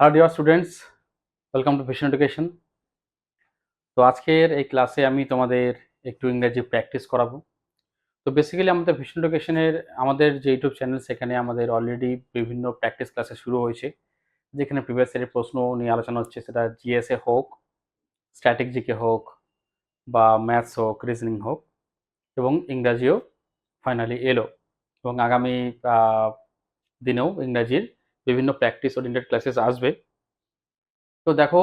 Hello dear students, welcome to vision education. তো আজকের এই ক্লাসে আমি তোমাদের একটু ইংরেজি প্র্যাকটিস করাবো। তো বেসিক্যালি আমাদের ভিশন এডুকেশনের আমাদের যে ইউটিউব চ্যানেল, সেখানে আমাদের অলরেডি বিভিন্ন প্র্যাকটিস ক্লাসে শুরু হয়েছে, যেখানে প্রিভিয়াস ইয়ারের প্রশ্ন নিয়ে আলোচনা হচ্ছে, সেটা জিএসএ হোক, স্ট্যাটিক জিকে হোক, বা ম্যাথস হোক, রিজনিং হোক, এবং ইংরাজিও ফাইনালি এলো। এবং আগামী দিনেও ইংরাজির বিভিন্ন প্র্যাকটিস ওরিয়েন্টেড ক্লাসেস আসবে। তো দেখো,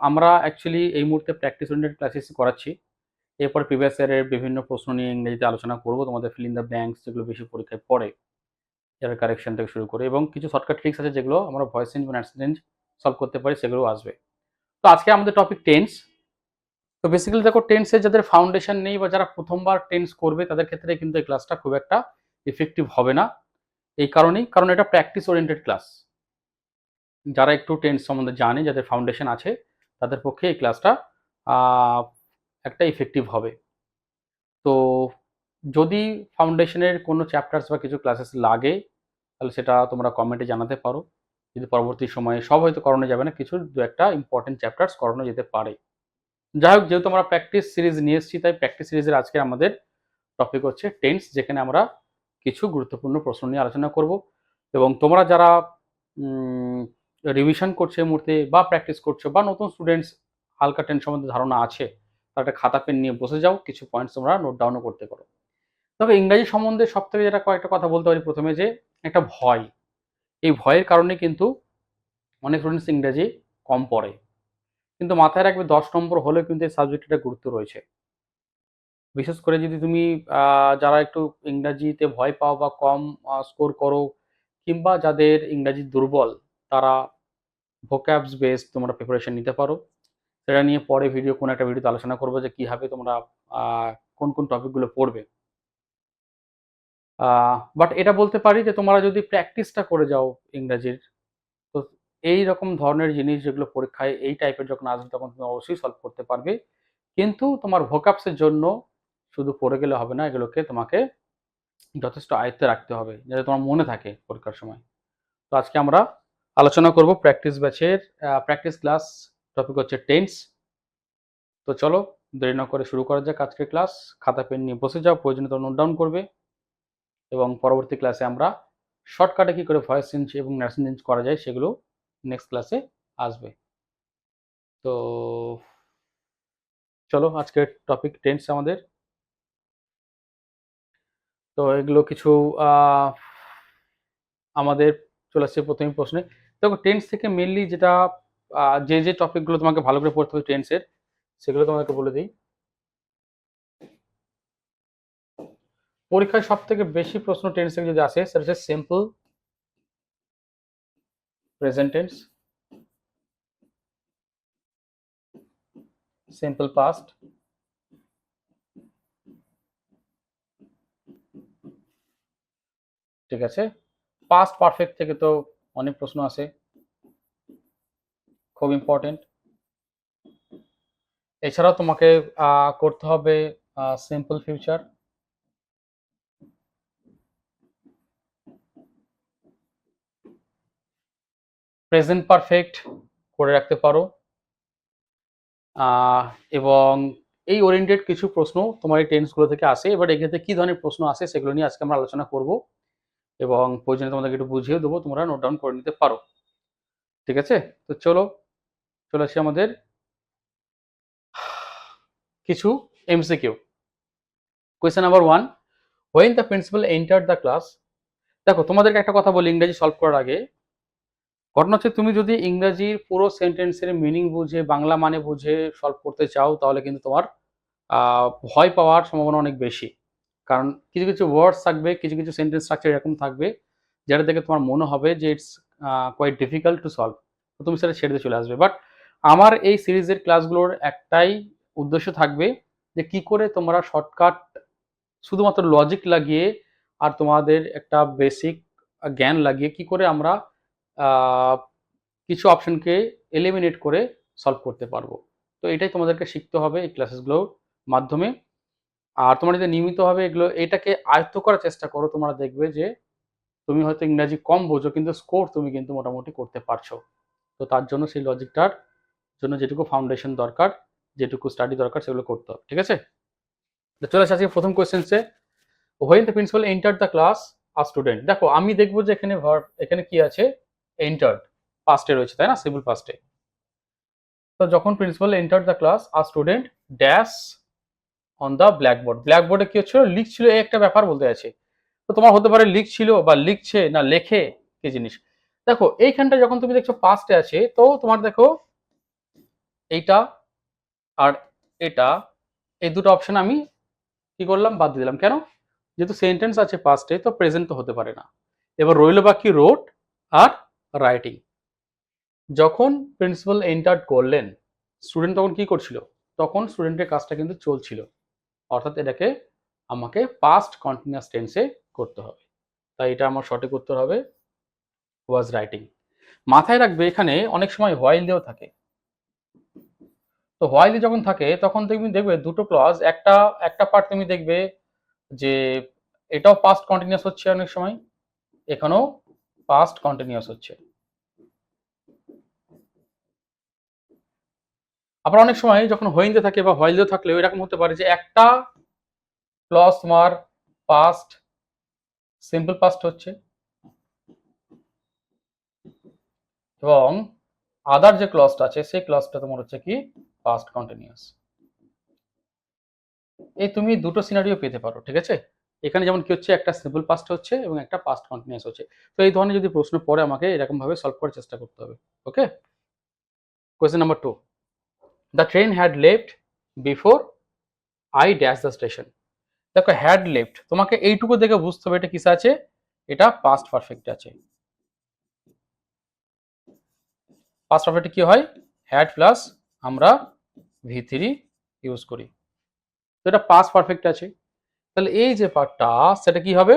আমরা অ্যাকচুয়ালি এই মুহূর্তে প্র্যাকটিস ওরিয়েন্টেড ক্লাসেস করাচ্ছি। এরপর প্রিভিয়াস ইয়ারের বিভিন্ন প্রশ্ন নিয়ে ইংরেজিতে আলোচনা করব, তোমাদের ফিল ইন দ্য ব্ল্যাঙ্কস যেগুলো বেশি পরীক্ষায় পড়ে, এর কারেকশন থেকে শুরু করে, এবং কিছু শর্টকাট ট্রিক্স আছে যেগুলো আমরা ভয়েস চেঞ্জ বা অ্যান্সার চেঞ্জ সলভ করতে পারি, সেগুলো আসবে। তো আজকে আমাদের টপিক টেন্স। তো বেসিক্যালি দেখো, টেন্সের যাদের ফাউন্ডেশন নেই বা যারা প্রথমবার টেন্স করবে, তাদের ক্ষেত্রে কিন্তু এই ক্লাসটা খুব একটা ইফেক্টিভ হবে না। এই কারণেই, কারণ এটা প্র্যাকটিস ওরিয়েন্টেড ক্লাস। যারা একটু টেন্স সম্বন্ধে জানে, যাদের ফাউন্ডেশন আছে, তাদের পক্ষে এই ক্লাসটা একটা ইফেক্টিভ হবে। তো যদি ফাউন্ডেশনের কোনো চ্যাপ্টার্স বা কিছু ক্লাসেস লাগে, তাহলে সেটা তোমরা কমেন্টে জানাতে পারো। যদি পরবর্তী সময়ে সব হয়তো করানো যাবে না, কিছু দু একটা ইম্পর্টেন্ট চ্যাপ্টার্স করানো যেতে পারে। যাই হোক, যেহেতু আমরা প্র্যাকটিস সিরিজ নিয়ে এসেছি, তাই প্র্যাকটিস সিরিজের আজকে আমাদের টপিক হচ্ছে টেন্স, যেখানে আমরা কিছু গুরুত্বপূর্ণ প্রশ্ন নিয়ে আলোচনা করব। এবং তোমরা যারা রিভিশন করছো এই মুহূর্তে, বা প্র্যাকটিস করছো, বা নতুন স্টুডেন্টস হালকা টেন্স সম্বন্ধে ধারণা আছে, তারা একটা খাতা পেন নিয়ে বসে যাও, কিছু পয়েন্টস তোমরা নোট ডাউনও করতে পারো। তবে ইংরাজি সম্বন্ধে সব থেকে যেটা কয়েকটা কথা বলতে পারি প্রথমে, যে একটা ভয়, এই ভয়ের কারণে কিন্তু অনেক স্টুডেন্টস ইংরাজি কম পড়ে। কিন্তু মাথায় রাখবে, 10 নম্বর হলেও কিন্তু এই সাবজেক্টের গুরুত্ব রয়েছে। বিশেষ করে যদি তুমি যারা একটু ইংরাজিতে ভয় পাও বা কম স্কোর করো, কিংবা যাদের ইংরাজি দুর্বল, তারা ভোক্যাবস বেস তোমরা প্রিপারেশন নিতে পারো। সেটা নিয়ে পরে কোনো একটা ভিডিওতে আলোচনা করবো, যে কীভাবে তোমরা কোন কোন টপিকগুলো পড়বে। বাট এটা বলতে পারি যে তোমরা যদি প্র্যাকটিসটা করে যাও ইংরাজির, তো এই রকম ধরনের জিনিস যেগুলো পরীক্ষায় এই টাইপের যখন আসবে, তখন তুমি অবশ্যই সলভ করতে পারবে। কিন্তু তোমার ভোকাবসের জন্য শুধু পড়ে গেলে হবে না, এগুলোকে তোমাকে যথেষ্ট আয়ত্তে রাখতে হবে, যাতে তোমার মনে থাকে পরীক্ষার সময়। তো আজকে আমরা আলোচনা করব প্র্যাকটিস ব্যাচের প্র্যাকটিস ক্লাস, টপিক হচ্ছে টেন্স। তো চলো, দেরি না করে শুরু করা যাক আজকের ক্লাস। খাতা পেন নিয়ে বসে যাও, প্রয়োজনীয় তো নোট ডাউন করবে, এবং পরবর্তী ক্লাসে আমরা শর্টকাটে কী করে ভয়েস চেঞ্জ এবং ন্যারেশন চেঞ্জ করা যায়, সেগুলো নেক্সট ক্লাসে আসবে। তো চলো, আজকের টপিক টেন্স আমাদের। তো এগুলো কিছু আমাদের চলে আসছে প্রথমে প্রশ্নে। দেখো, টেন্স থেকে মেনলি যেটা যে যে টপিকগুলো তোমাকে ভালো করে পড়তে হবে টেন্সের, সেগুলো তোমাকে বলে দিই। পরীক্ষায় সব থেকে বেশি প্রশ্ন টেন্স থেকে যদি আসে, সেটা হচ্ছে simple present tense, simple past, ঠিক আছে। পাস্ট পারফেক্ট থেকে তো অনেক প্রশ্ন আসে, খুব ইম্পর্টেন্ট। এছাড়াও তোমাকে করতে হবে সিম্পল ফিউচার, প্রেজেন্ট পারফেক্ট করে রাখতে পারো, এবং এই ওরিয়েন্টেড কিছু প্রশ্ন তোমার এই টেন্সগুলো থেকে আসে। এবার এক্ষেত্রে কী ধরনের প্রশ্ন আসে, সেগুলো নিয়ে আজকে আমরা আলোচনা করব, এবং প্রয়োজনে তোমাদেরকে একটু বুঝিয়ে দেবো, তোমরা নোট ডাউন করে নিতে পারো, ঠিক আছে। তো চলো, চলে আসি আমাদের কিছু MCQ. Question number 1, when the principal enter the class. দেখো, তোমাদেরকে একটা কথা বলি ইংরেজি সলভ করার আগে। ঘটনা হচ্ছে, তুমি যদি ইংরাজির পুরো সেন্টেন্সের মিনিং বুঝে, বাংলা মানে বুঝে সলভ করতে চাও, তাহলে কিন্তু তোমার ভয় পাওয়ার সম্ভাবনা অনেক বেশি। কারণ কিছু কিছু ওয়ার্ডস থাকবে, কিছু কিছু সেন্টেন্স স্ট্রাকচার এরকম থাকবে, যেটা দেখে তোমার মনে হবে যে it's quite difficult to solve, তো তুমি সেটা ছেড়ে দিয়ে চলে আসবে। বাট আমার এই সিরিজের ক্লাসগুলোর একটাই উদ্দেশ্য থাকবে, যে কি করে তোমরা শর্টকাট, শুধুমাত্র লজিক লাগিয়ে আর তোমাদের একটা বেসিক জ্ঞান লাগিয়ে কি করে আমরা কিছু অপশনকে এলিমিনেট করে সলভ করতে পারবো। তো এটাই তোমাদেরকে শিখতে হবে এই ক্লাসেসগুলোর মাধ্যমে। আর তোমরা যদি নিয়মিতভাবে এটাকে আয়ত্ত করার চেষ্টা করো, তোমরা দেখবে যে তুমি হয়তো ইংরাজি কম বোঝো, কিন্তু স্কোর তুমি কিন্তু মোটামুটি করতে পারছো। তো তার জন্য সেই লজিকটার জন্য যেটুকু ফাউন্ডেশন দরকার, যেটুকু স্টাডি দরকার সেগুলো করতে হবে। ঠিক আছে, তো চলে আসি আজকে প্রথম কোয়েশ্চেন্সে। When the principal entered the class a student. দেখো আমি দেখবো যে এখানে ভার্ব, এখানে কি আছে, এন্টার্ড, পাস্টে রয়েছে তাই না, সিম্পল পাস্টে। তো যখন principal entered the class a student dash on the blackboard, ব্ল্যাকবোর্ডে কি হচ্ছিল, লিখছিল, এই একটা ব্যাপার বলতে আছে। তো তোমার হতে পারে লিখছিল বা লিখছে না লেখে, কি জিনিস। দেখো এইখানটা যখন তুমি দেখছো পাস্টে আছে, তো তোমার দেখো এইটা আর এটা, এই দুটো অপশন আমি কি করলাম, বাদ দিয়ে দিলাম। কেন? যেহেতু সেন্টেন্স আছে পাস্টে, তো প্রেজেন্ট তো হতে পারে না। এবার রইল বাকি রোট আর রাইটিং। যখন প্রিন্সিপাল এন্টার্ড করলেন, স্টুডেন্ট তখন কি করছিল, তখন স্টুডেন্টের কাজটা কিন্তু চলছিল, অর্থাৎ এটাকে আমাকে পাস্ট কন্টিনিউয়াস টেন্সে করতে হবে। তাই এটা আমার সঠিক উত্তর হবে ওয়াজ রাইটিং। মাথায় রাখবে এখানে অনেক সময় হোয়াইল দিয়েও থাকে। তো হোয়াইল যখন থাকে তখন তুমি দেখবে দুটো ক্লজ, একটা একটা পার্ট তুমি দেখবে যে এটাও পাস্ট কন্টিনিউয়াস হচ্ছে, অনেক সময় এখানেও পাস্ট কন্টিনিউয়াস হচ্ছে। আবার অনেক সময় যখন হোয়েন্দে থাকে বা হোয়াইল দিয়ে থাকলেও এরকম হতে পারে যে একটা ক্লজ তোমার পাস্ট সিম্পল পাস্ট হচ্ছে এবং আদার যে ক্লজটা আছে সেই ক্লজটা তোমার হচ্ছে কি পাস্ট কন্টিনিউয়াস। এই তুমি দুটো সিনারিও পেতে পারো। ঠিক আছে, এখানে যেমন কি হচ্ছে, একটা সিম্পল পাস্ট হচ্ছে এবং একটা পাস্ট কন্টিনিউয়াস হচ্ছে। তো এই ধরনের যদি প্রশ্ন পড়ে আমাকে এরকম ভাবে সলভ করার চেষ্টা করতে হবে। Okay, question number 2, the train had left before I dash the station. দেখো হ্যাড লেফট, তোমাকে এইটুকু দেখে বুঝতে হবে এটা কিসে আছে, এটা পাস্ট পারফেক্ট আছে। পাস্ট পারফেক্টে কি হয়, হ্যাড প্লাস আমরা ভি3 ইউজ করি। তো এটা পাস্ট পারফেক্ট আছে, তাহলে এই যে পার্টটা সেটা কি হবে,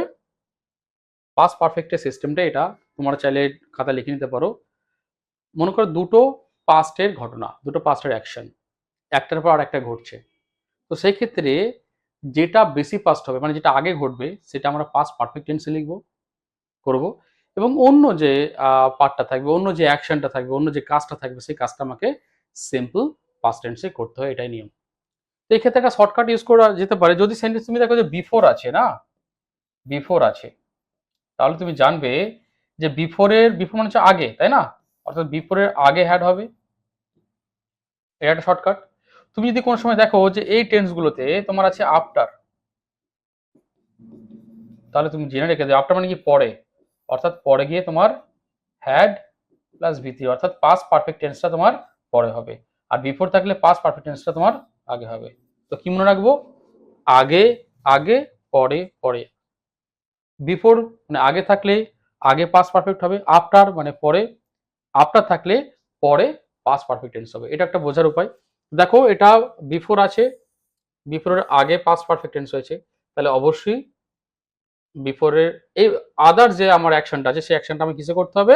পাস্ট পারফেক্টের সিস্টেমটা এটা। তোমরা চাইলে খাতা লিখে নিতে পারো। মনে করো দুটো পাস্টের ঘটনা, দুটো পাস্টের অ্যাকশন, একটার পর আরেকটা ঘটছে। তো সেই ক্ষেত্রে যেটা বেশি পাস্ট হবে, মানে যেটা আগে ঘটবে, সেটা আমরা পাস্ট পারফেক্ট টেন্সে লিখবো, করব। এবং অন্য যে পার্টটা থাকবে, অন্য যে অ্যাকশনটা থাকবে, অন্য যে কাজটা থাকবে, সেই কাজটা আমাকে সিম্পল পাস্ট টেন্সে করতে হয়, এটাই নিয়ম। তো এই ক্ষেত্রে একটা শর্টকাট ইউজ করা যেতে পারে। যদি সেন্টেন্স তুমি দেখো যে বিফোর আছে না, বিফোর আছে, তাহলে তুমি জানবে যে বিফোর মানে হচ্ছে আগে, তাই না, অর্থাৎ বিফোরের আগে হ্যাড হবে, এটা একটা শর্টকাট। তুমি যদি কোনো সময় দেখো যে এই টেন্সগুলোতে তোমার আছে আফটার, তাহলে তুমি জেনে রেখে দেবে আফটার মানে কি পরে, অর্থাৎ পরে গিয়ে তোমার হ্যাড প্লাস ভি3, অর্থাৎ পাস্ট পারফেক্ট টেন্সটা তোমার পরে হবে, আর বিফোর থাকলে পাস্ট পারফেক্ট টেন্সটা তোমার আগে হবে। তো কি মনে রাখবো, আগে আগে, পরে পরে। বিফোর মানে আগে থাকলে আগে পাস্ট পারফেক্ট হবে, আফটার মানে পরে, আফটার থাকলে পরে পাস্ট পারফেক্ট টেন্স হবে। এটা একটা বোঝার উপায়। দেখো এটা বিফোর আছে, বিফোরের আগে পাস্ট পারফেক্ট টেন্স হয়েছে, তাহলে অবশ্যই বিফোরের এই আদার যে আমার অ্যাকশনটা আছে সেই অ্যাকশনটা আমি কিসে করতে হবে,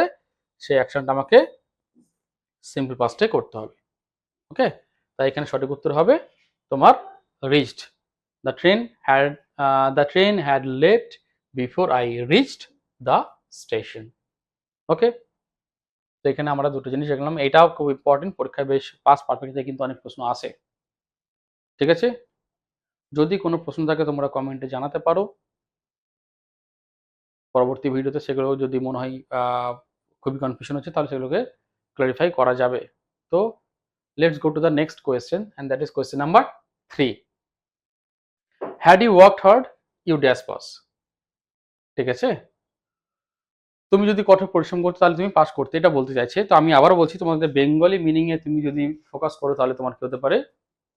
সেই অ্যাকশনটা আমাকে সিম্পল পাস্টে করতে হবে। ওকে, তাই এখানে সঠিক উত্তর হবে তোমার reached. The train had the train had left before I reached the station. Okay, তো এখানে আমরা দুটো জিনিস দেখলাম, এটাও খুব ইম্পর্টেন্ট, পরীক্ষায় বেশ পাস পারফেক্টে কিন্তু অনেক প্রশ্ন আসে। ঠিক আছে, যদি কোনো প্রশ্ন থাকে তোমরা কমেন্টে জানাতে পারো, পরবর্তী ভিডিওতে সেগুলো যদি মনে হয় খুবই কনফিউশন হচ্ছে তাহলে সেগুলোকে ক্লারিফাই করা যাবে। তো let's go to the next question, and that is question number 3. Had you worked hard, you dash pass. ঠিক আছে, তুমি যদি কঠোর পরিশ্রম করতে তাহলে তুমি পাস করতে, এটা বলতে চাইছে। তো আমি আবারও বলছি, তোমাদের বেঙ্গলি মিনিং এ তুমি যদি ফোকাস করো তাহলে তোমার কি হতে পারে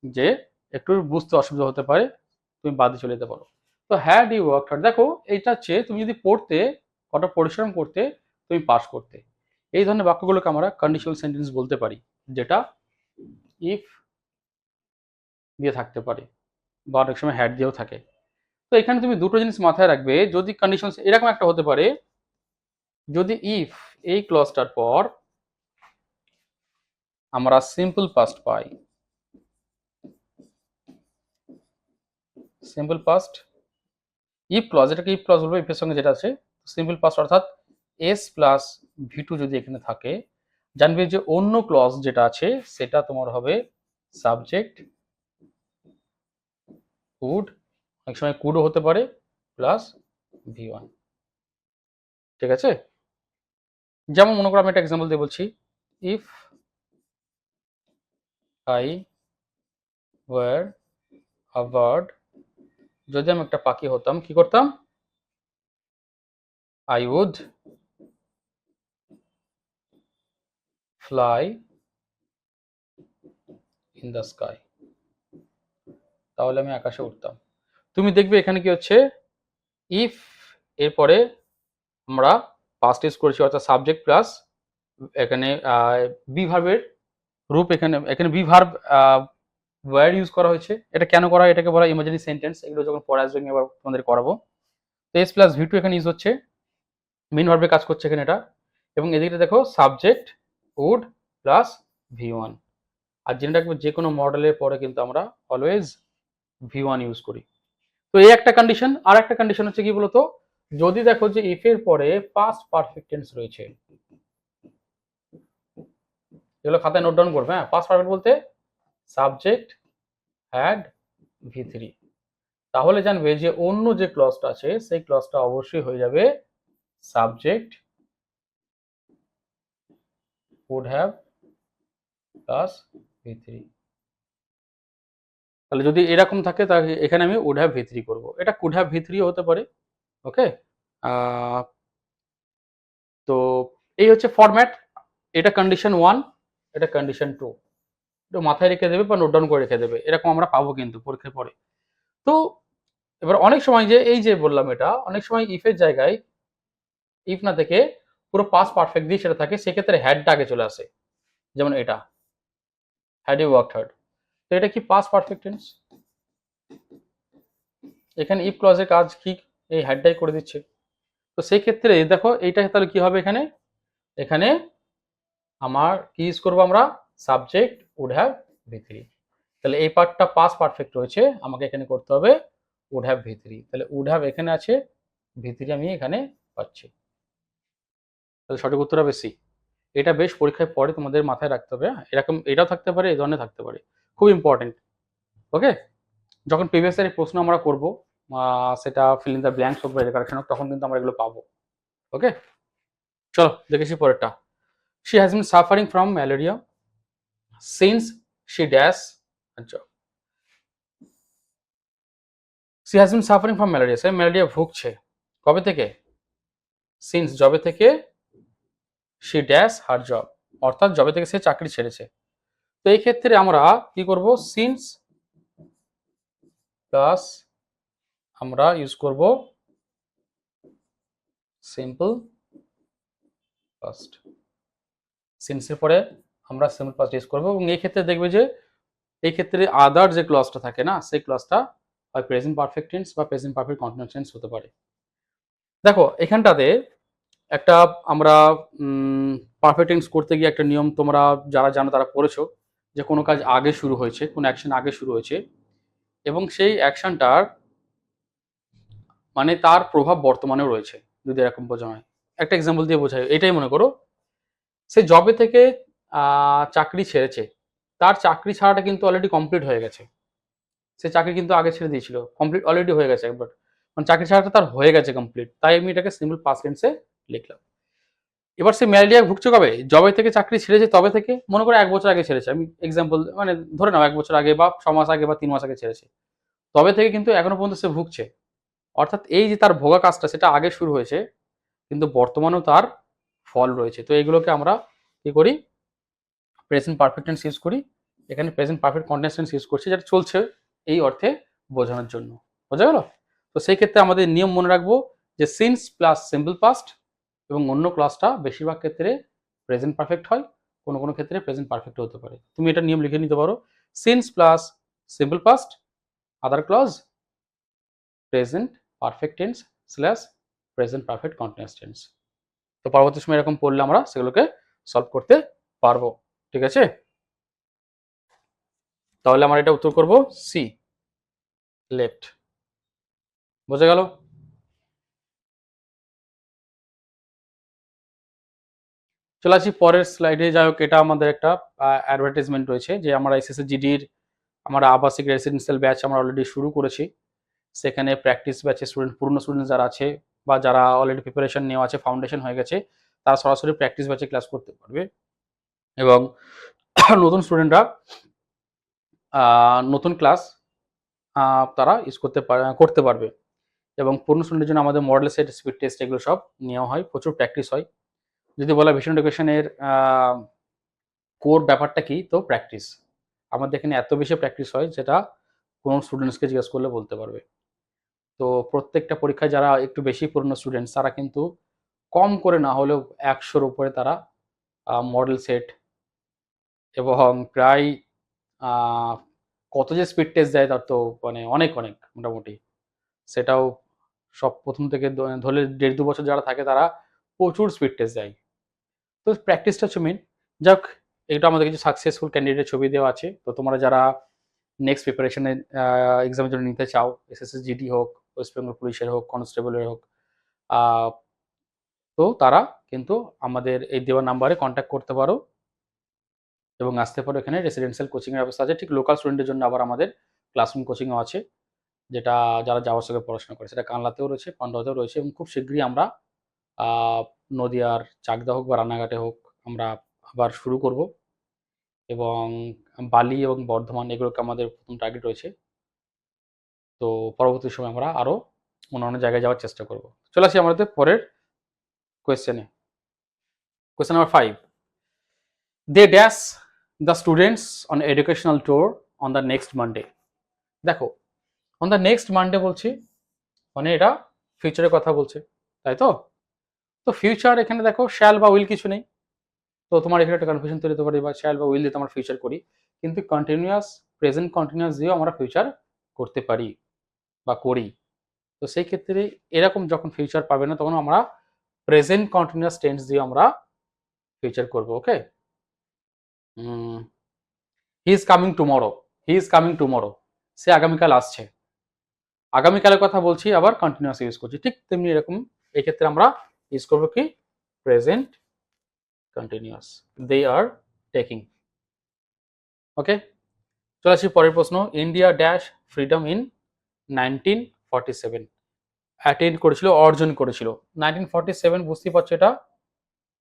যে একটু বুঝতে অসুবিধা হতে পারে, তুমি বাদে চলে যেতে পারো। তো হ্যাড ইউ ওয়ার্কড হার্ড, দেখো এটা হচ্ছে তুমি যদি পড়তে, কঠোর পরিশ্রম করতে, তুমি পাস করতে। এই ধরনের বাক্যগুলোকে আমরা কন্ডিশনাল সেন্টেন্স বলতে পারি, যেটা ইফ দিয়ে থাকতে পারে বা অনেক সময় হ্যাড দিয়েও থাকে। তো এখানে তুমি দুটো জিনিস মাথায় রাখবে, যদি কন্ডিশন এরকম একটা হতে পারে, যদি ইফ এই ক্লজটার পর আমরা সিম্পল পাস্ট পাই, সিম্পল পাস্ট ইফ ক্লজ, এটাকে ইফ ক্লজ বলবো, ইফের সঙ্গে যেটা আছে সিম্পল পাস্ট, অর্থাৎ এস প্লাস ভি2 যদি এখানে থাকে, জানবে যে অন্য ক্লজ যেটা আছে সেটা তোমার হবে সাবজেক্ট কুড, অনেক সময় কুডও হতে পারে, প্লাস V1। ঠিক আছে? যেমন মনে করো আমি একটা এক্সাম্পল দিয়ে বলছি, if I were a bird, যদি আমি একটা পাখি হতাম কি করতাম? I would fly in the sky, তাহলে আমি আকাশে উঠতাম। তুমি দেখবে এখানে কি হচ্ছে, ইফ এরপরে আমরা পাস্ট ইউজ করেছি, অর্থাৎ সাবজেক্ট প্লাস এখানে বি ভার্বের রূপ, এখানে এখানে বি ভার্ব ওয়ার্ড ইউজ করা হয়েছে। এটা কেন করা হয়? এটাকে বলা হয় ইমাজিনারি সেন্টেন্স। এগুলো যখন পড়া আসবে আমি আবার তোমাদের করাবো। তো এস প্লাস ভি টু এখানে ইউজ হচ্ছে, মেইন ভার্বে কাজ করছে এখানে এটা। এবং এদিকে দেখো সাবজেক্ট উড প্লাস V1। আর জেনে রাখবো যে কোনো মডেলের পরে কিন্তু আমরা অলওয়েজ V1 ইউজ করি। তো এই একটা কন্ডিশন। আর একটা কন্ডিশন হচ্ছে কি বলতো, যদি দেখো যে ইফ এর পরে পাস্ট পারফেক্ট টেন্স রয়েছে, এগুলো খাতায় নোট ডাউন করবে। হ্যাঁ, পাস্ট পারফেক্ট বলতে সাবজেক্ট হ্যাড V3, তাহলে জানবে যে অন্য যে ক্লজটা আছে সেই ক্লজটা অবশ্যই হয়ে যাবে subject would have plus V3। তাহলে যদি এরকম থাকে তাহলে এখানে আমি would have V3 করব। এটা could have V3 হতে পারে। ওকে, তো এই হচ্ছে ফরম্যাট। এটা কন্ডিশন 1, এটা কন্ডিশন 2। একটু মাথায় রেখে দেবে বা নোট ডাউন করে রেখে দেবে, এরকম আমরা পাবো কিন্তু পরীক্ষার পরে। তো এবার অনেক সময় যে এই যে বললাম, এটা অনেক সময় ইফ এর জায়গায় ইফ না থেকে পুরো পাস্ট পারফেক্ট দিয়ে সেটা থাকে, সেক্ষেত্রে হ্যাডটা আগে চলে আসে। যেমন এটা হ্যাড ইউ ওয়ার্কড হার্ড, তো এটা কি পাস্ট পারফেক্ট টেন্স। এখানে ইফ ক্লজের কাজ কি, এই হ্যাডটাই করে দিচ্ছে। তো সেই ক্ষেত্রে দেখো এইটা তাহলে কি হবে, এখানে এখানে আমার কি ইউজ করবো আমরা, সাবজেক্ট উড হ্যাভ V3। তাহলে এই পার্টটা পাস্ট পারফেক্ট রয়েছে, আমাকে এখানে করতে হবে উড হ্যাভ V3। তাহলে উড হ্যাভ এখানে আছে, V3 আমি এখানে পাচ্ছি। তাহলে সঠিক উত্তর হবে সি। এটা বেশ পরীক্ষায় পরে তোমাদের মাথায় রাখতে হবে। এরকম এটাও থাকতে পারে, এই ধরনের থাকতে পারে, খুব ইম্পর্টেন্ট। ওকে, যখন প্রিভিয়াস ইয়ারের প্রশ্ন আমরা করব, সেটা ফিল ইন দ্য ব্ল্যাঙ্কস হোক বা রেকারেকশন হোক, তখন কিন্তু আমরা এগুলো পাবো। ওকে, চলো দেখেছি পরেরটা। She has been suffering from malaria since she dash, আচ্ছা, she has been suffering from malaria, সে ম্যালেরিয়া ভুগছে কবে থেকে, সিন্স জবে থেকে, শি ড্যাশ হার জব, অর্থাৎ জবে থেকে সে চাকরি ছেড়েছে। তো এই ক্ষেত্রে আমরা কি করব, সিন্স প্লাস আমরা ইউজ করব সিম্পল পাস্ট। সিন্সের পরে আমরা সিম্পল পাস্ট ইউজ করব, এবং এই ক্ষেত্রে দেখবে যে এই ক্ষেত্রে আদার যে ক্লজটা থাকে না, সেই ক্লজটা হয় প্রেজেন্ট পারফেক্ট টেন্স বা প্রেজেন্ট পারফেক্ট কন্টিনিউয়াস টেন্স হতে পারে। দেখো এখানটাতে একটা আমরা পারফেক্ট টেন্স করতে গিয়ে একটা নিয়ম তোমরা যারা জানো তারা পড়েছো, যে কোনো কাজ আগে শুরু হয়েছে, কোনো অ্যাকশন আগে শুরু হয়েছে, এবং সেই অ্যাকশনটার মানে তার প্রভাব বর্তমানেও রয়েছে, যদি এরকম বোঝানো হয়। একটা এক্সাম্পল দিয়ে বোঝায়, এটাই মনে করো সে জবে থেকে চাকরি ছেড়েছে, তার চাকরি ছাড়াটা কিন্তু অলরেডি কমপ্লিট হয়ে গেছে। সে চাকরি কিন্তু আগে ছেড়ে দিয়েছিল, কমপ্লিট অলরেডি হয়ে গেছে একবার, মানে চাকরি ছাড়াটা তার হয়ে গেছে কমপ্লিট, তাই আমি এটাকে সিম্পল পাস্ট টেন্সে লিখলাম। এবার সে ম্যালেরিয়া ভুগছে কবে, জবে থেকে চাকরি ছেড়েছে তবে থেকে, মনে করো 1 বছর আগে ছেড়েছে, আমি এক্সাম্পল মানে ধরে নাও 1 বছর আগে বা 6 মাস আগে বা 3 মাস আগে ছেড়েছে, তবে থেকে কিন্তু এখনো পর্যন্ত সে ভুগছে। অর্থাৎ এই যে তার ভোগা কাজটা সেটা আগে শুরু হয়েছে, কিন্তু বর্তমানেও তার ফল রয়েছে। তো এগুলোকে আমরা কি করি, প্রেজেন্ট পারফেক্ট টেন্স ইউজ করি। এখানে present perfect continuous tense use করছি, যেটা চলছে এই অর্থে বোঝানোর জন্য। বোঝা গেল? তো সেই ক্ষেত্রে আমাদের নিয়ম মনে রাখবো যে সিন্স প্লাস সিম্পল পাস্ট, এবং অন্য ক্লাসটা বেশিরভাগ ক্ষেত্রে প্রেজেন্ট পারফেক্ট হয়, কোনো কোনো ক্ষেত্রে প্রেজেন্ট পারফেক্ট হতে পারে। তুমি এটা নিয়ম লিখে নিতে পারো, since plus simple past, other clause present perfect tense slash present perfect continuous tense. তো পরবর্তী সময় এরকম পড়লে আমরা সেগুলোকে সলভ করতে পারবো। ঠিক আছে, তাহলে আমরা এটা উত্তর করব সি, লেফট। বোঝা গেল? চলে আসি পরের স্লাইডে। যাই হোক, এটা আমাদের একটা অ্যাডভার্টাইজমেন্ট রয়েছে যে আমরা এসএসসি-জিডির আমরা আবাসিক রেসিডেন্সিয়াল ব্যাচ আমরা অলরেডি শুরু করেছি। সেখানে প্র্যাকটিস ব্যাচে স্টুডেন্ট, পুরনো স্টুডেন্ট যারা আছে বা যারা অলরেডি প্রিপারেশন নেওয়া আছে, ফাউন্ডেশন হয়ে গেছে, তারা সরাসরি প্র্যাকটিস ব্যাচে ক্লাস করতে পারবে। এবং নতুন স্টুডেন্টরা নতুন ক্লাস তারা ইউজ করতে পারবে। এবং পুরনো স্টুডেন্টের জন্য আমাদের মডেল সেট, স্পিড টেস্ট এগুলো সব নেওয়া হয়, প্রচুর প্র্যাকটিস হয়। যদি বলা ভিশন এডুকেশনের কোর ব্যাপারটা কি, তো প্র্যাকটিস। আমাদের এখানে এত বেশি প্র্যাকটিস হয় যেটা কোনো স্টুডেন্টসকে জিজ্ঞেস করলে বলতে পারবে। তো প্রত্যেকটা পরীক্ষায় যারা একটু বেশি পুরনো স্টুডেন্টস, তারা কিন্তু কম করে না হলেও 100-র উপরে তারা মডেল সেট এবং প্রায় কত যে স্পিড টেস্ট দেয় তার তো মানে অনেক অনেক মোটামুটি, সেটাও সব প্রথম থেকে ধরলে 1.5-2 বছর যারা থাকে তারা প্রচুর স্পিড টেস্ট দেয়। তো প্র্যাকটিসটা হচ্ছে মেন। যাক, এটা আমাদের কিছু সাকসেসফুল ক্যান্ডিডেটের ছবি দেওয়া আছে। তো তোমরা যারা নেক্সট প্রিপারেশনের এক্সামের জন্য নিতে চাও, এসএসসি-জিডি হোক, ওয়েস্ট বেঙ্গল পুলিশের হোক, কনস্টেবলের হোক, আহ, তো তারা কিন্তু আমাদের এই দেওয়া নাম্বারে কন্ট্যাক্ট করতে পারো এবং আসতে পারো। এখানে রেসিডেন্সিয়াল কোচিংয়ের ব্যবস্থা আছে। ঠিক লোকাল স্টুডেন্টের জন্য আবার আমাদের ক্লাসরুম কোচিংও আছে, যেটা যারা যাওয়ার সঙ্গে পড়াশোনা করে, সেটা কানলাতেও রয়েছে, পান্ডুয়াতেও রয়েছে। এবং খুব শীঘ্রই আমরা নদিয়ার চাকদা হোক বা রানাঘাটে হোক আমরা আবার শুরু করব। এবং বালি এবং বর্ধমান এগুলোকে আমাদের প্রথম টার্গেট রয়েছে। তো পরবর্তী সময় আমরা আরও অন্যান্য জায়গায় যাওয়ার চেষ্টা করব। চলে আসি আমাদের পরের কোয়েশ্চেনে। Question number 5, they dash the students on educational tour on the next Monday. দেখো, অন দ্য নেক্সট মানডে বলছি মানে এটা ফিউচারের কথা বলছে, তাই তো? তো ফিউচার এখানে দেখো শ্যাল বা উইল কিছু নেই। তো তোমার এখানে একটা কনফিউশন তৈরি হতে পারে, বা শ্যাল বা উইল দিয়ে আমরা ফিউচার করি, কিন্তু কন্টিনিউয়াস, প্রেজেন্ট কন্টিনিউয়াস দিয়েও আমরা ফিউচার করতে পারি বা করি। তো সেই ক্ষেত্রে এরকম যখন ফিউচার পাবে না, তখন আমরা প্রেজেন্ট কন্টিনিউয়াস টেন্স দিয়ে আমরা ফিউচার করব। Okay, he is coming tomorrow, he is coming tomorrow, সে আগামীকাল আসছে। আগামীকালের কথা বলছি, আবার কন্টিনিউয়াস ইউজ করছি। ঠিক তেমনি এরকম এই ক্ষেত্রে আমরা ইউজ করবো কি, present continuous, they are taking. Okay, চলে আসি পরের প্রশ্ন। India dash freedom in 1947 attend করেছিল, অর্জন করেছিল। 1947 বুঝতেই পারছো, এটা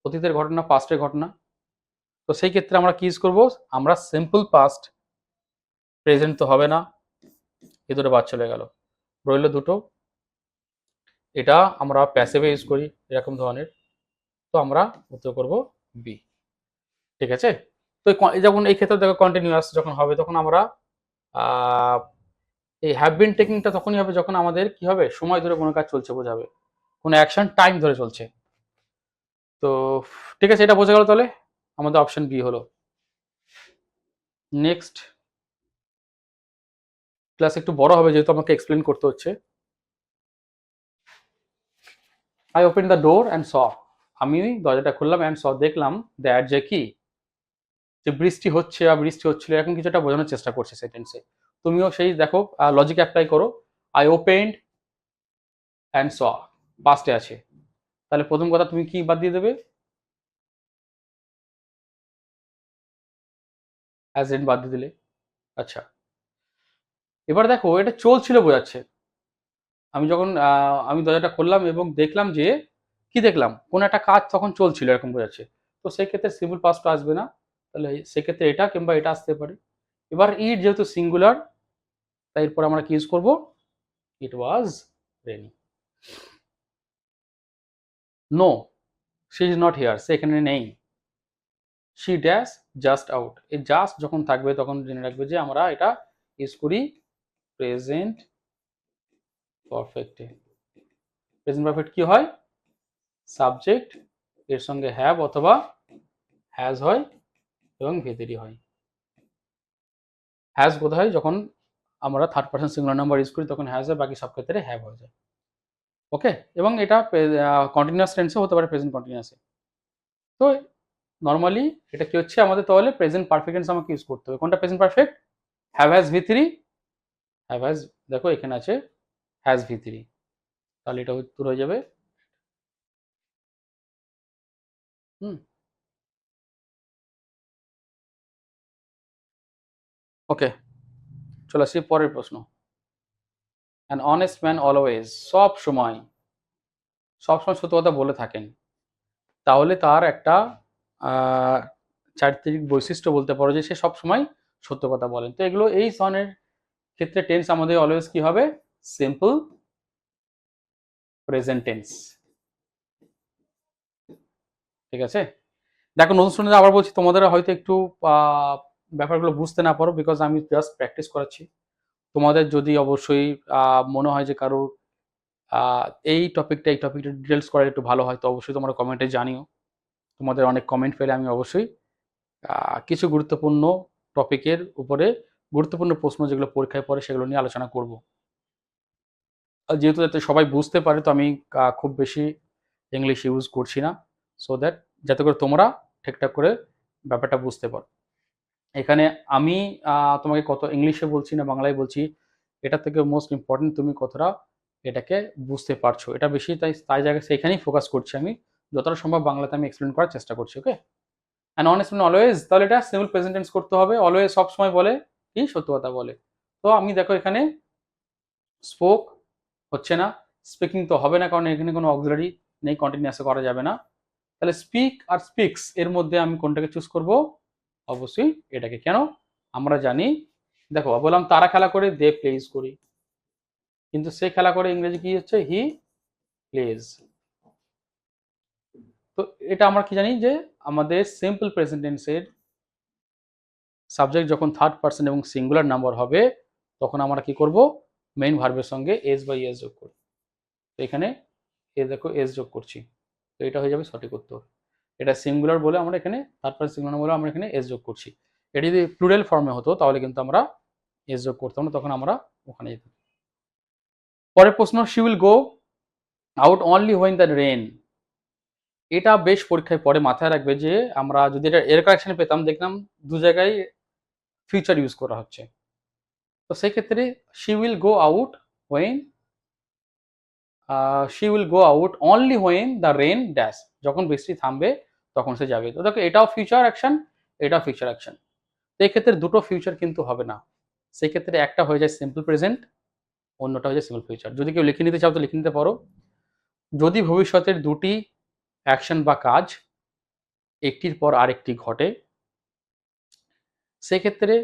অতীতের ঘটনা, পাস্টের ঘটনা। তো সেই ক্ষেত্রে আমরা কি ইউজ করবো, আমরা সিম্পল পাস্ট, প্রেজেন্ট তো হবে না, এ দুটো বাদ চলে গেল, রইল দুটো। এটা আমরা প্যাসিভে ইউজ করি এরকম ধরনের। তো আমরা উত্তর করব বি। ঠিক আছে, তো যখন এই ক্ষেত্রে দেখো কন্টিনিউয়াস যখন হবে, তখন আমরা এই হ্যাভ বিন টেকিংটা তখনই হবে যখন আমাদের কি হবে, সময় ধরে কোনো কাজ চলছে বোঝাবে, কোনো অ্যাকশন টাইম ধরে চলছে। তো ঠিক আছে, এটা বোঝা গেল। তাহলে আমাদের অপশন বি হলো। নেক্সট ক্লাস একটু বড় হবে যেহেতু আমাকে এক্সপ্লেন করতে হচ্ছে। I open the door and saw, আমি দরজাটা খুললাম, অ্যান্ড স দেখলাম, দ্যাট যে কি, যে বৃষ্টি হচ্ছে বা বৃষ্টি হচ্ছিল, এরকম কিছু একটা বোঝানোর চেষ্টা করছে সেন্টেন্সে। তুমিও সেই দেখো, লজিক অ্যাপ্লাই করো। আই ওপেন্ড অ্যান্ড স, পাস্টে আছে, তাহলে প্রথম কথা তুমি কি বাদ দিয়ে দেবে, অ্যাজ ইন বাদ দিয়ে দিলে। আচ্ছা, এবার দেখো এটা চলছিল বোঝাচ্ছে। আমি যখন আমি দরজাটা খুললাম এবং দেখলাম যে কি দেখলাম, কোন একটা কাজ তখন চলছিল এরকম বোঝাচ্ছে। তো সেক্ষেত্রে সিম্পল পাস্ট আসবে না, তাহলে সেক্ষেত্রে এটা কিংবা এটা আসতে পারে। এবার ইট যেহেতু সিঙ্গুলার, তাই এরপর আমরা কি ইউজ করবো, it was rainy. No, she is not here, সে এখানে নেই। শি ড্যাশ জাস্ট আউট, এই জাস্ট যখন থাকবে তখন জেনে রাখবে যে আমরা এটা ইউজ করি প্রেজেন্ট পারফেক্টে। প্রেজেন্ট পারফেক্ট কি হয়, সাবজেক্ট এর সঙ্গে হ্যাভ অথবা হ্যাজ হয় এবং ভেতরি হয়। হ্যাজ কোথায়, যখন আমরা third person singular number use করি তখন হ্যাজ হয়, বাকি সব ক্ষেত্রে হ্যাভ হয়ে যায়। ওকে, এবং এটা কন্টিনিউয়াস টেন্সও হতে পারে, প্রেজেন্ট কন্টিনিউয়াসে। তো নর্মালি এটা কি হচ্ছে আমাদের, তাহলে প্রেজেন্ট পারফেক্ট টেন্স আমাকে ইউজ করতে হবে। কোনটা present perfect, have has V three, have has, দেখো এখানে আছে হ্যাজ ভি থ্রি, তাহলে এটা উত্তর হয়ে যাবে। হুম, ওকে, চলে আসি পরের প্রশ্ন। অ্যান অনেস্ট ম্যান অলওয়েজ, সবসময় সত্য কথা বলে থাকেন, তাহলে তার একটা চারিত্রিক বৈশিষ্ট্য বলতে পারো যে সে সবসময় সত্য কথা বলেন। তো এগুলো এই ধরনের ক্ষেত্রে টেন্স আমাদের অলওয়েজ কি হবে? Simple present tense. ঠিক আছে? দেখো নতুন স্টুডেন্ট, আবার বলছি, তোমাদের হয়তো একটু ব্যাপারগুলো বুঝতে না পারো, বিকজ আমি জাস্ট প্র্যাকটিস করাচ্ছি। তোমাদের যদি অবশ্যই মনে হয় যে কারোর এই টপিকটা ডিটেলস করা একটু ভালো হয়, তো অবশ্যই তোমরা কমেন্টে জানিও। তোমাদের অনেক কমেন্ট পেলে আমি অবশ্যই কিছু গুরুত্বপূর্ণ টপিকের উপরে গুরুত্বপূর্ণ প্রশ্ন যেগুলো পরীক্ষায় পড়ে সেগুলো নিয়ে আলোচনা করব। যেহেতু যাতে সবাই বুঝতে পারে, তো আমি খুব বেশি ইংলিশ ইউজ করছি না, সো দ্যাট যাতে করে তোমরা ঠিকঠাক করে ব্যাপারটা বুঝতে পারো। এখানে আমি তোমাকে কত ইংলিশে বলছি না বাংলায় বলছি, এটা থেকে মোস্ট ইম্পর্টেন্ট তুমি কতটা এটাকে বুঝতে পারছো, এটা বেশি, তাই তাই জায়গায় সেখানেই ফোকাস করছি আমি। যতটা সম্ভব বাংলাতে আমি এক্সপ্লেন করার চেষ্টা করছি। ওকে, অ্যান্ড অনেস্ট মানে অলওয়েজ, তাহলে এটা সিম্পল প্রেজেন্ট টেন্স করতে হবে। অলওয়েজ সবসময় বলে কি? সত্য কথা বলে। তো আমি দেখো এখানে স্পোক হচ্ছে না, স্পিকিং তো হবে না, কারণ এখানে কোনো অক্সিলারি নেই, কন্টিনিউয়াসে করা যাবে না। তাহলে স্পিক আর স্পিক্স এর মধ্যে আমি কোনটাকে চুজ করব? অবশ্যই এটাকে। কেন? আমরা জানি, দেখো বললাম তারা খেলা করে, দে প্লেজ করি, কিন্তু সে খেলা করে ইংরেজি কি হচ্ছে? He plays. তো এটা আমরা কি জানি যে আমাদের সিম্পল প্রেজেন্ট টেন্সের সাবজেক্ট যখন থার্ড পারসন এবং সিঙ্গুলার নাম্বার হবে, তখন আমরা কি করব? মেইন ভার্বের সঙ্গে এস বাই এস যোগ করব। তো এখানে এ দেখো এস যোগ করছি, তো এটা হয়ে যাবে সঠিক উত্তর। এটা সিঙ্গুলার বলে আমরা এখানে, থার্ড পারসন সিঙ্গুলার বলে আমরা এখানে এস যোগ করছি। এটা যদি প্লুরাল ফর্মে হতো তাহলে কিন্তু আমরা এস যোগ করতাম না, তখন আমরা ওখানে যেতাম। পরের প্রশ্ন, she will go out only when the rain. এটা বেশ পরীক্ষায় পড়ে, মাথায় রাখবে যে আমরা যদি এটা এর কারেকশনে পেতাম, দেখলাম দু জায়গায় ফিউচার ইউজ করা হচ্ছে। তো সেক্ষেত্রে she will go out when, she will go out only when the rain dash, যখন বৃষ্টি থামবে তখন সে যাবে। তো দেখো এটাও ফিউচার অ্যাকশন, এটাও ফিউচার অ্যাকশন। তো এক্ষেত্রে দুটো ফিউচার কিন্তু হবে না, সেক্ষেত্রে একটা হয়ে যায় সিম্পল প্রেজেন্ট, অন্যটা হয়ে যায় সিম্পল ফিউচার। যদি কেউ লিখে নিতে চাও তো লিখে নিতে পারো। যদি ভবিষ্যতের দুটি অ্যাকশন বা কাজ একটির পর আরেকটি ঘটে, সেক্ষেত্রে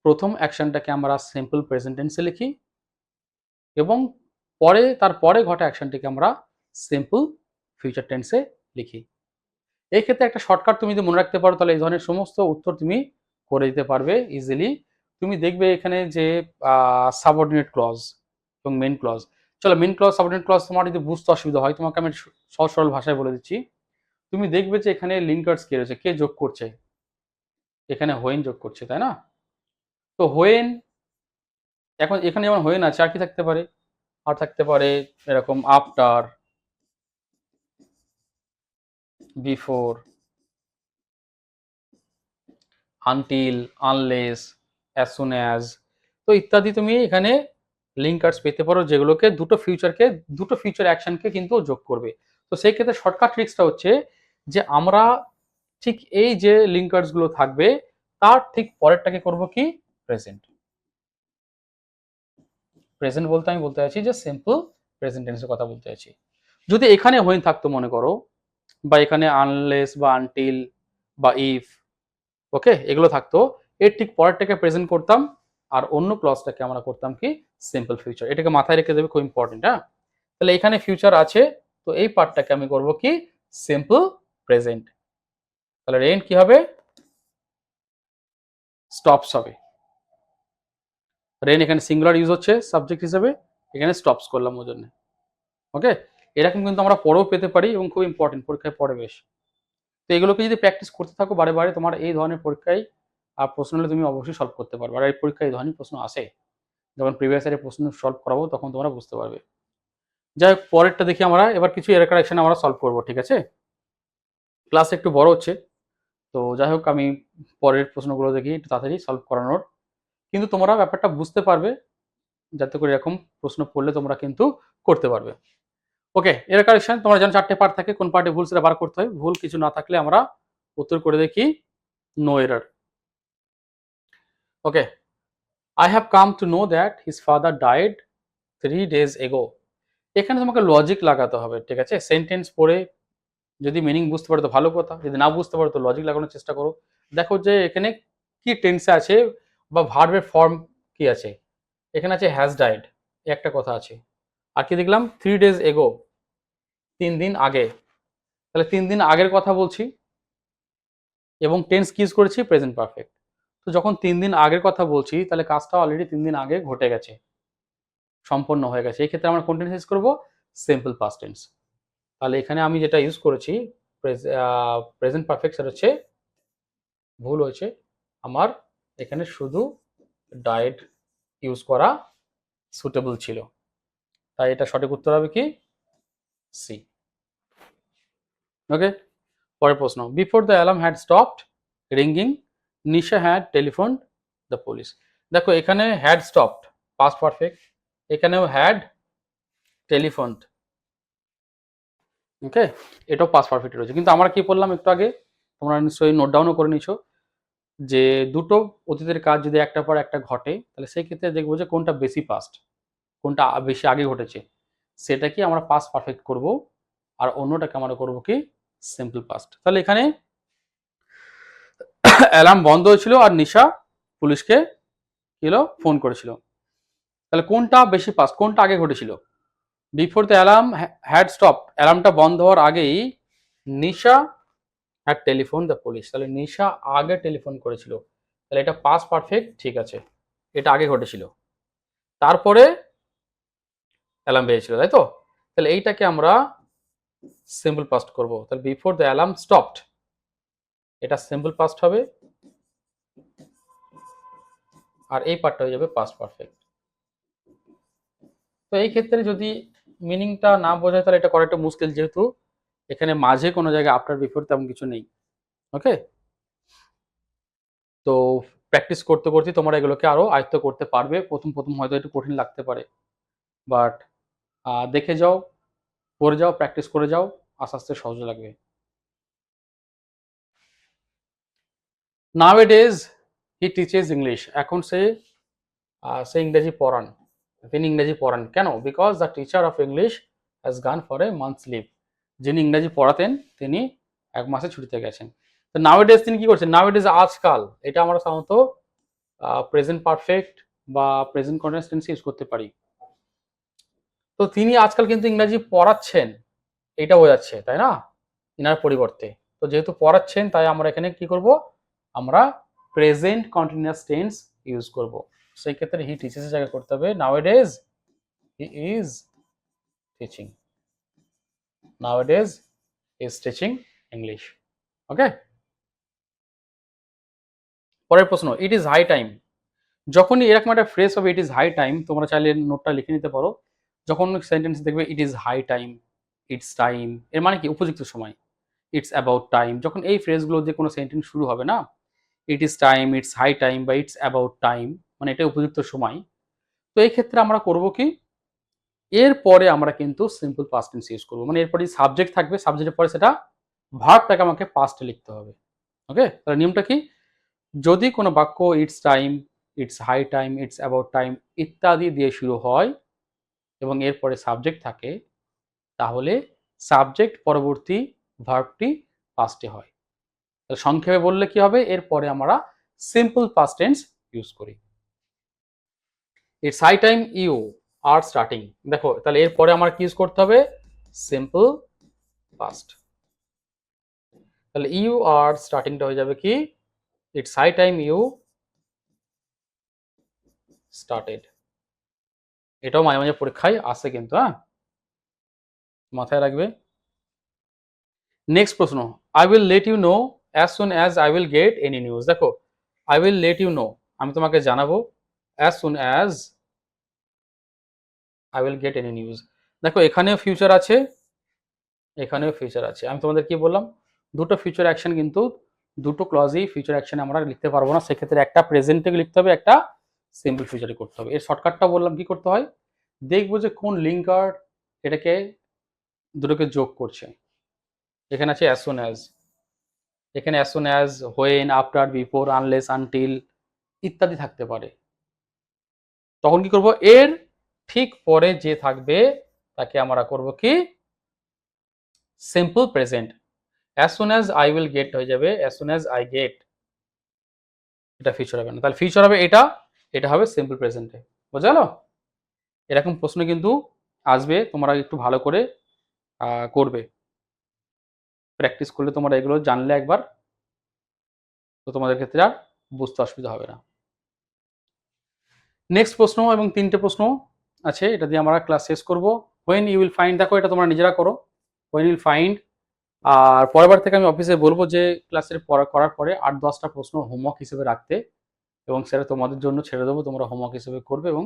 প্রথম অ্যাকশনটাকে আমরা সিম্পল প্রেজেন্ট টেন্সে লিখি, এবং তারপরে ঘটা অ্যাকশনটিকে আমরা সিম্পল ফিউচার টেন্সে লিখি। এই ক্ষেত্রে একটা শর্টকাট তুমি যদি মনে রাখতে পারো, তাহলে এই ধরনের সমস্ত উত্তর তুমি করে দিতে পারবে ইজিলি। তুমি দেখবে এখানে যে সাবঅর্ডিনেট ক্লজ এবং মেন ক্লজ, চলো মেন ক্লজ সাবঅর্ডিনেট ক্লজ তোমার যদি বুঝতে অসুবিধা হয়, তোমাকে আমি সহজ সরল ভাষায় বলে দিচ্ছি। তুমি দেখবে যে এখানে লিঙ্কার্স কে রয়েছে, কে যোগ করছে? এখানে হোয়েন যোগ করছে, তাই না? তো হোয়েন, এখন এখানে যেমন হোয়েন আছে, আর কি থাকতে পারে? আর থাকতে পারে এরকম after, before, until, unless, as soon as, তো ইত্যাদি তুমি এখানে লিঙ্কার্স পেতে পারো, যেগুলোকে দুটো ফিউচার অ্যাকশনকে কিন্তু যোগ করবে। তো সেই ক্ষেত্রে শর্টকাট ট্রিক্সটা হচ্ছে যে আমরা ঠিক এই যে লিঙ্কার্স গুলো থাকবে, তার ঠিক পরেরটাকে করব কি? প্রেজেন্ট। প্রেজেন্ট বলতে আমি বলতে চাইছি যে সিম্পল প্রেজেন্ট টেন্সের কথা বলতে চাইছি। যদি এখানে হোয়েন থাকতো মনে করো, বা এখানে আনলেস বা আনটিল বা ইফ, ওকে, এগুলো থাকতো, এর ঠিক পরেরটাকে প্রেজেন্ট করতাম, আর অন্য ক্লজটাকে আমরা করতাম কি? Simple future. এটাকে মাথায় রেখে দেবে, খুব ইম্পর্টেন্ট। হ্যাঁ, তাহলে এখানে ফিউচার আছে, তো এই পার্টটাকে আমি করব কি? Simple present. তাহলে রেন কি হবে? স্টপস হবে। রেন এখানে সিঙ্গুলার ইউজ হচ্ছে সাবজেক্ট হিসেবে, এখানে স্টপস করলাম ওর জন্য। ওকে, এরকম কিন্তু আমরা পরেও পেতে পারি এবং খুব ইম্পর্টেন্ট, পরীক্ষায় পড়ে বেশ। তো এগুলোকে যদি প্র্যাকটিস করতে থাকো বারে বারে, তোমার এই ধরনের পরীক্ষায় প্রশ্ন হলে তুমি অবশ্যই সলভ করতে পারবে। আর এই পরীক্ষায় এই ধরনের প্রশ্ন আসে, যখন প্রিভিয়াস ইয়ারের প্রশ্ন সলভ করাবো তখন তোমরা বুঝতে পারবে। যাই হোক, পরেরটা দেখি আমরা এবার কিছু এরর কারেকশন আমরা সলভ করবো, ঠিক আছে? ক্লাস একটু বড় হচ্ছে, তো যাই হোক আমি পরের প্রশ্নগুলো দেখি একটু তাড়াতাড়ি সলভ করানোর, কিন্তু তোমরা ব্যাপারটা বুঝতে পারবে, যাতে করে এরকম প্রশ্ন পড়লে তোমরা কিন্তু করতে পারবে। ওকে, এরর কারেকশন তোমরা জানো 4টে পার্ট থাকে, কোন পার্টে ভুল সেটা বার করতে হয়। ভুল কিছু না থাকলে আমরা উত্তর করে দেখি no error. Okay, I have come to know that his father died 3 days ago। এখানে তোমাকে লজিক লাগাতে হবে, ঠিক আছে? সেন্টেন্স পড়ে যদি মিনিং বুঝতে পারো তো ভালো কথা, যদি না বুঝতে পারো তো লজিক লাগানোর চেষ্টা করো। দেখো যে এখানে কি টেন্সে আছে বা ভার্বের ফর্ম কি আছে। এখানে আছে হ্যাজ ডাইড, একটা কথা আছে। আর কি দেখলাম 3 days ago, 3 দিন আগে। তাহলে 3 দিন আগের কথা বলছি এবং টেন্স কি ইউজ করেছি, প্রেজেন্ট পারফেক্ট। তো যখন 3 দিন আগের কথা বলছি তাহলে কাজটা অলরেডি 3 দিন আগে ঘটে গেছে, সম্পন্ন হয়ে গেছে। এই ক্ষেত্রে আমরা কোন টেন্স ইউজ করবো, সিম্পল পাস্ট টেন্স। তাহলে এখানে আমি যেটা ইউজ করেছি প্রেজেন্ট পারফেক্ট, সেটা হচ্ছে ভুল হয়েছে আমার। এখানে শুধু ডায়েট ইউজ করা সুটেবল ছিল, তাই এটা সঠিক উত্তর হবে কি, সি। ওকে, পরের প্রশ্ন। Before the alarm had stopped ringing Nisha had telephone the police. দেখো এখানে হ্যাড স্টপড পাস্ট পারফেক্ট, এখানেও হ্যাড টেলিফোন। ওকে, এটাও পাস্ট পারফেক্ট রয়েছে, কিন্তু আমরা কি বললাম একটু আগে, তোমরা নিশ্চয়ই নোট ডাউনও করে নিছো, যে দুটো অতীতের কাজ যদি একটা পর একটা ঘটে তাহলে সেই ক্ষেত্রে দেখবো যে কোনটা বেশি পাস্ট, কোনটা বেশি আগে ঘটেছে, সেটা কি আমরা পাস্ট পারফেক্ট করব, আর অন্যটাকে আমরা করব কি সিম্পল পাস্ট। তাহলে এখানে অ্যালার্ম বন্ধ হয়েছিল আর নিশা পুলিশকে কি হলো, ফোন করেছিল। তাহলে কোনটা বেশি পাস্ট, কোনটা আগে ঘটেছিল? Before the alarm had stop, অ্যালার্মটা বন্ধ হওয়ার আগেই Nisha had telephone the police. তাহলে নিশা আগে টেলিফোন করেছিল, তাহলে এটা পাস্ট পারফেক্ট, ঠিক আছে, এটা আগে ঘটেছিল, তারপরে অ্যালার্ম বেজেছিল, তাই তো? তাহলে এইটাকে আমরা সিম্পল পাস্ট করব। তাহলে বিফোর দ্য অ্যালার্ম স্টপড, এটা সিম্পল পাস্ট হবে, আর এই পার্টটা হয়ে যাবে পাস্ট পারফেক্ট। তো এই ক্ষেত্রে যদি মিনিংটা না বোঝায় তাহলে এটা করা একটু মুশকিল, যেহেতু এখানে মাঝে কোনো জায়গায় আফটার বিফোর তেমন কিছু নেই। ওকে, তো প্র্যাকটিস করতে করতে তোমরা এগুলোকে আরো আয়ত্ত করতে পারবে। প্রথম প্রথম হয়তো একটু কঠিন লাগতে পারে, বাট দেখে যাও, পড়ে যাও, প্র্যাকটিস করে যাও, আস্তে আস্তে সহজ লাগবে। নাওএডেজ হি টিচেস ইংলিশ, এখন সে ইংরেজি পড়ান, তিনি ইংরেজি পড়ান কেন? Because the teacher of English has gone for a months leave, যিনি ইংরেজি পড়াতেন তিনি 1 মাসে ছুটিতে গেছেন। তো নাওএডেজ তিনি কি করছেন, নাওএডেজ আজকাল, এটা আমরা সাধারণত প্রেজেন্ট পারফেক্ট বা প্রেজেন্ট কন্টিনিউয়াস টেন্স ইউজ করতে পারি। তো তিনি আজকাল কিন্তু ইংরেজি পড়াচ্ছেন, এটা বোঝাচ্ছে, তাই না, ইনার পরিবর্তে। তো যেহেতু পড়াচ্ছেন তাই আমরা এখানে কি করব, আমরা প্রেজেন্ট কন্টিনিউয়াস টেন্স ইউজ করব। সেই ক্ষেত্রে হি টিচেস এর জায়গায় করতে হবে nowadays he is teaching, nowadays is teaching English. Okay, পরের প্রশ্ন। ইট ইজ হাই টাইম, যখনই এরকম একটা ফ্রেজ হবে ইট ইজ হাই টাইম, তোমরা চাইলে নোটটা লিখে নিতে পারো। যখন সেন্টেন্স দেখবে it is high time, it's time, এর মানে কি উপযুক্ত সময়। ইটস অ্যাবাউট টাইম, যখন এই ফ্রেজগুলো দিয়ে কোনো সেন্টেন্স শুরু হবে না, it is time, it's high time বা ইটস অ্যাবাউট টাইম, মানে এটা উপযুক্ত সময়। তো এই ক্ষেত্রে আমরা করব কি, এরপরে আমরা কিন্তু সিম্পল পাস্ট টেন্স ইউজ করবো, মানে এরপরে সাবজেক্ট থাকবে, সাবজেক্টের পরে সেটা ভার্বটাকে আমাকে পাস্টে লিখতে হবে। ওকে, তাহলে নিয়মটা কি, যদি কোনো বাক্য it's time, it's high time, it's about time ইত্যাদি দিয়ে শুরু হয় এবং এরপরে সাবজেক্ট থাকে, তাহলে সাবজেক্ট পরবর্তী ভার্বটি পাস্টে হয়। তাহলে সংক্ষেপে বললে কি হবে, এরপরে আমরা সিম্পল পাস্ট টেন্স ইউজ করি। It's high time you are starting, দেখো তাহলে এরপরে আমার কি ইউজ করতে হবে, সিম্পল পাস্ট। তাহলে ইউ আর স্টার্টিংটা হয়ে যাবে কি, it's high time you started. এটাও মাঝে মাঝে পরীক্ষায় আসে কিন্তু, হ্যাঁ, মাথায় রাখবে। নেক্সট প্রশ্ন। I will let you know as soon as I will get any news. দেখো I will let you know, আমি তোমাকে জানাবো, as soon as I will get any news. দেখো এখানেও ফিউচার আছে, এখানেও ফিউচার আছে। আমি তোমাদের কি বললাম, দুটো ফিউচার অ্যাকশন, কিন্তু দুটো ক্লজই ফিউচার অ্যাকশন আমরা লিখতে পারবো না, সেক্ষেত্রে একটা প্রেজেন্টে লিখতে হবে, একটা সিম্পল ফিউচারে করতে হবে। এর শর্টকাটটা বললাম কি করতে হয়, দেখবো যে কোন লিঙ্কার এটাকে দুটোকে যোগ করছে। এখানে আছে অ্যাজ সুন অ্যাজ, এখানে as soon as, when, after, before, unless, until ইত্যাদি থাকতে পারে। তখন কি করব, এর ঠিক পরে যে থাকবে তাকে আমরা করব কি simple present. As soon as I will gate হয়ে যাবে as soon as I get, এটা ফিউচার হবে না, তাহলে ফিউচার হবে এটা, এটা হবে সিম্পল প্রেজেন্টে। বোঝা গেল? এরকম প্রশ্ন কিন্তু আসবে, তোমরা একটু ভালো করে করবে, প্র্যাকটিস করলে তোমরা এগুলো জানলে একবার, তো তোমাদের ক্ষেত্রে আর বুঝতে অসুবিধা হবে না। নেক্সট প্রশ্ন এবং 3টে প্রশ্ন আছে, এটা দিয়ে আমরা ক্লাস শেষ করব। হোয়েন ইউ উইল ফাইন্ড, দেখো এটা তোমরা নিজেরা করো, হোয়েন ইউ উইল ফাইন্ড। আর পরেরবার থেকে আমি অফিসে বলবো যে ক্লাসের করার পরে 8-10টা প্রশ্ন হোমওয়ার্ক হিসেবে রাখতে, এবং সেটা তোমাদের জন্য ছেড়ে দেবো, তোমরা হোমওয়ার্ক হিসেবে করবে এবং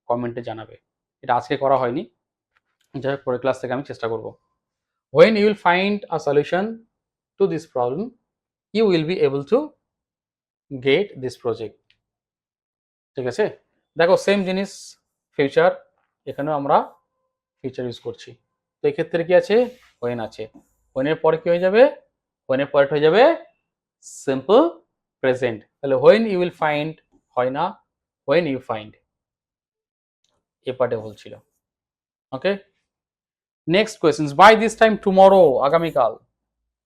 কমেন্টে জানাবে। এটা আজকে করা হয়নি, যাই হোক পরের ক্লাস থেকে আমি চেষ্টা করব। When you will find a solution to this problem you will be able to get this project. ঠিক আছে, দেখো সেম জিনিস ফিউচার, এখানেও আমরা ফিউচার ইউজ করছি। তো এই ক্ষেত্রে কি আছে, হোয়েন আছে, হোয়েনের পরে কি হয়ে যাবে, হোয়েনের পরে হয়ে যাবে সিম্পল প্রেজেন্ট। তাহলে হোয়েন ইউ উইল ফাইন্ড হয় না, হোয়েন ইউ ফাইন্ড, এ পার্টে বলছিল। Okay, next question, by this time tomorrow, আগামীকাল,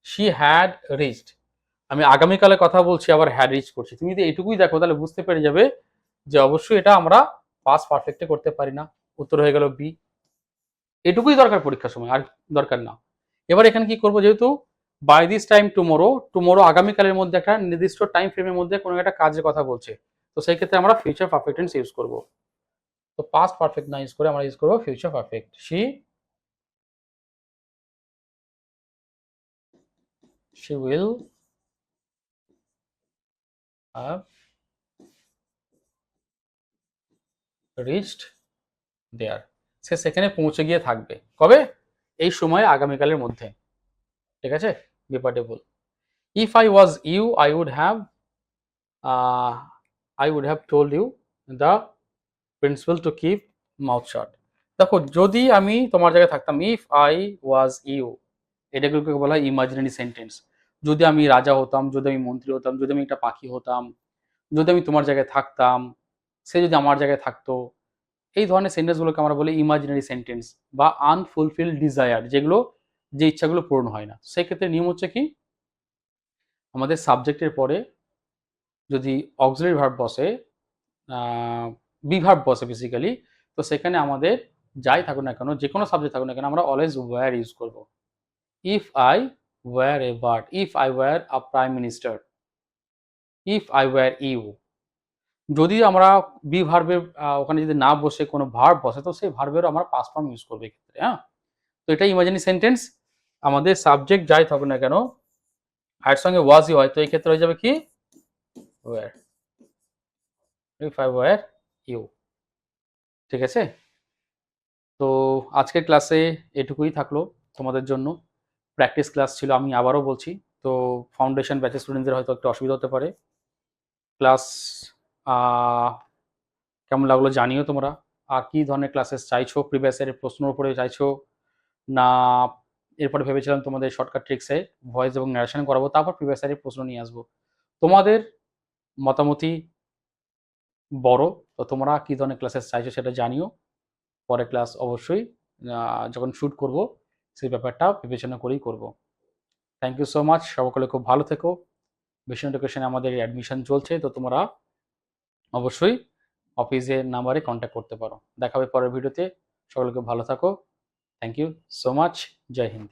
শি হ্যাড রিচড, আমি আগামীকালের কথা বলছি আবার হ্যাড রিচ করছি। তুমি যদি এইটুকুই দেখো তাহলে বুঝতে পেরে যাবে যে অবশ্যই এটা আমরা পাস্ট পারফেক্টে করতে পারি না, উত্তর হয়ে গেল বি। এটুকুই দরকার পরীক্ষার সময়, আর দরকার না। এবার এখানে কি করবো, যেহেতু by this time tomorrow, tomorrow আগামীকালের মধ্যে একটা নির্দিষ্ট টাইম ফ্রেমের মধ্যে কোনো একটা কাজের কথা বলছে, তো সেই ক্ষেত্রে আমরা ফিউচার পারফেক্ট টেন্স ইউজ করব। তো পাস্ট পারফেক্ট না ইউজ করে আমরা ইউজ করবো future perfect. She will have reached there, সে সেখানে পৌঁছে গিয়ে থাকবে কবে, এই সময় আগামীকালের মধ্যে। ঠিক আছে, ব্যাপারটা বল। If I was you I would have told you the principal to keep mouth shut. দেখো যদি আমি তোমার জায়গায় থাকতাম, ইফ আই ওয়াজ ইউ, এটাগুলোকে বলা হয় ইমাজিনারি সেন্টেন্স। যদি আমি রাজা হতাম, যদি আমি মন্ত্রী হতাম, যদি আমি একটা পাখি হতাম, যদি আমি তোমার জায়গায় থাকতাম, সে যদি আমার জায়গায় থাকতো, এই ধরনের সেন্টেন্সগুলোকে আমরা বলি ইমাজিনারি সেন্টেন্স বা আনফুলফিল ডিজায়ার, যেগুলো যে ইচ্ছাগুলো পূরণ হয় না। সেক্ষেত্রে নিয়ম হচ্ছে কি, আমাদের সাবজেক্টের পরে যদি অক্সিলারি ভার্ব বসে, বি ভার্ব বসে বেসিক্যালি, তো সেখানে আমাদের যাই থাকুক না কেন, যে কোনো সাবজেক্ট থাকুক না কেন, আমরা অলওয়েজ ওয়্যার ইউজ করব। If I were a bird, if I were a prime minister, if I were you. যদি আমরা বি ভার্বের ওখানে যদি না বসে কোনো ভার্ব বসে, তো সেই ভার্বেরও আমরা পাস্ট ফর্ম ইউজ করবো এক্ষেত্রে। হ্যাঁ, তো এটা ইমাজিনারি সেন্টেন্স, আমাদের সাবজেক্ট যাই থাকুক না কেন আর সঙ্গে ওয়াজই হয়, তো এই ক্ষেত্রে হয়ে যাবে কি were, if I were you. ঠিক আছে, তো আজকের ক্লাসে এটুকুই থাকলো তোমাদের জন্য, প্র্যাকটিস ক্লাস ছিল, আমি আবারও বলছি। তো ফাউন্ডেশন ব্যাচের স্টুডেন্টদের হয়তো একটু অসুবিধা হতে পারে। ক্লাস কেমন লাগলো জানিও তোমরা, আর কি ধরনের ক্লাসেস চাইছো, প্রিভিয়াস ইয়ারের প্রশ্নের উপরে চাইছো না, এরপরে ভেবেছিলাম তোমাদের শর্টকাট ট্রিক্সে ভয়েস এবং ন্যারেশন করাবো, তারপর প্রিভিয়াস ইয়ারের প্রশ্ন নিয়ে আসবো। তোমাদের মতামতই বড়, তো তোমরা কি ধরনের ক্লাসেস চাইছো সেটা জানিও। পরে ক্লাস অবশ্যই যখন শ্যুট করব সেই ব্যাপারটা বিবেচনা করেই করব। থ্যাংক ইউ সো মাচ, সকলে খুব ভালো থেকো। ভিশন এডুকেশনে আমাদের অ্যাডমিশন চলছে, তো তোমরা অবশ্যই অফিসের নাম্বারে কন্ট্যাক্ট করতে পারো। দেখা হবে পরের ভিডিওতে, সকলকে ভালো থাকো। থ্যাংক ইউ সো মাচ, জয় হিন্দ।